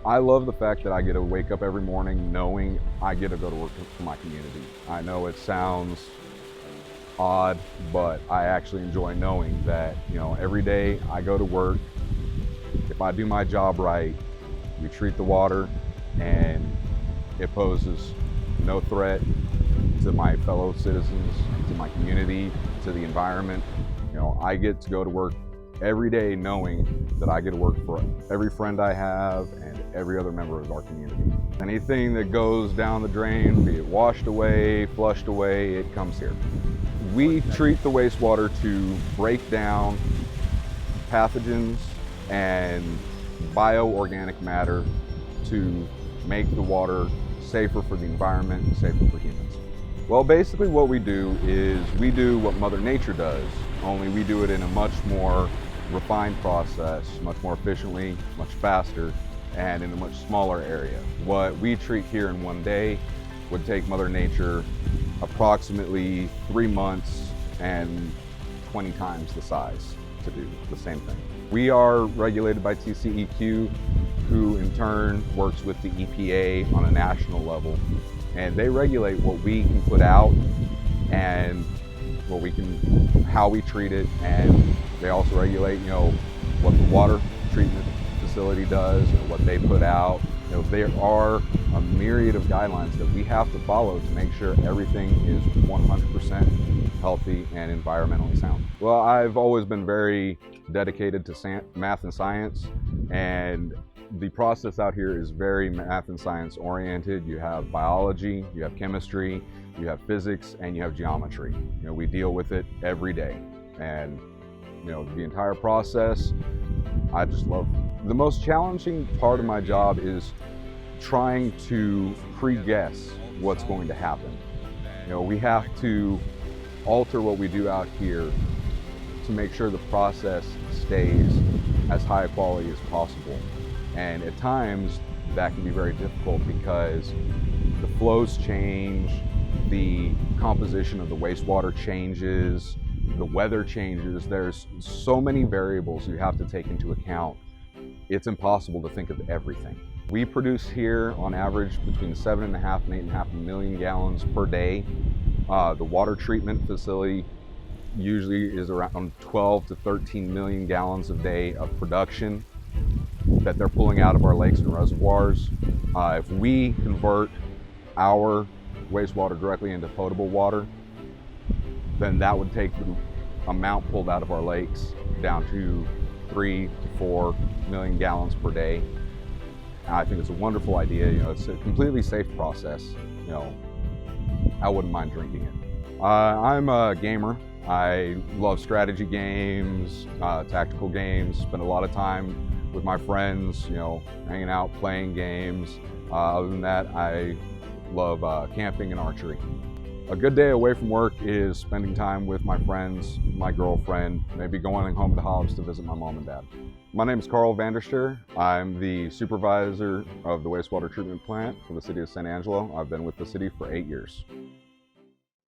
I love the fact that I get to wake up every morning knowing I get to go to work for my community. I know it sounds odd, but I actually enjoy knowing that, every day I go to work, if I do my job right, we treat the water and it poses no threat to my fellow citizens, to my community, to the environment. I get to go to work every day knowing that I get to work for every friend I have and every other member of our community. Anything that goes down the drain, be it washed away, flushed away, it comes here. We treat the wastewater to break down pathogens and bioorganic matter to make the water safer for the environment and safer for humans. Well, basically what we do is we do what Mother Nature does, only we do it in a much more refined process, much more efficiently, much faster, and in a much smaller area. What we treat here in one day would take Mother Nature approximately 3 months and 20 times the size to do the same thing. We are regulated by TCEQ, who in turn works with the EPA on a national level, and they regulate what we can put out and how we treat it, and they also regulate, what the water treatment facility does and what they put out. There are a myriad of guidelines that we have to follow to make sure everything is 100% healthy and environmentally sound. Well, I've always been very dedicated to math and science, and the process out here is very math and science oriented. You have biology, you have chemistry, you have physics, and you have geometry. We deal with it every day, and the entire process, I just love. The most challenging part of my job is trying to pre-guess what's going to happen. We have to alter what we do out here to make sure the process stays as high quality as possible. And at times that can be very difficult because the flows change, the composition of the wastewater changes, the weather changes. There's so many variables you have to take into account. It's impossible to think of everything. We produce here on average between 7.5 and 8.5 million gallons per day. The water treatment facility usually is around 12 to 13 million gallons a day of production that they're pulling out of our lakes and reservoirs. If we convert our wastewater directly into potable water, then that would take the amount pulled out of our lakes down to 3 to 4 million gallons per day. And I think it's a wonderful idea. It's a completely safe process. I wouldn't mind drinking it. I'm a gamer. I love strategy games, tactical games, spend a lot of time with my friends, hanging out, playing games. Other than that, I love camping and archery. A good day away from work is spending time with my friends, my girlfriend, maybe going home to Hobbs to visit my mom and dad. My name is Carl Vanderster. I'm the supervisor of the wastewater treatment plant for the city of San Angelo. I've been with the city for 8 years.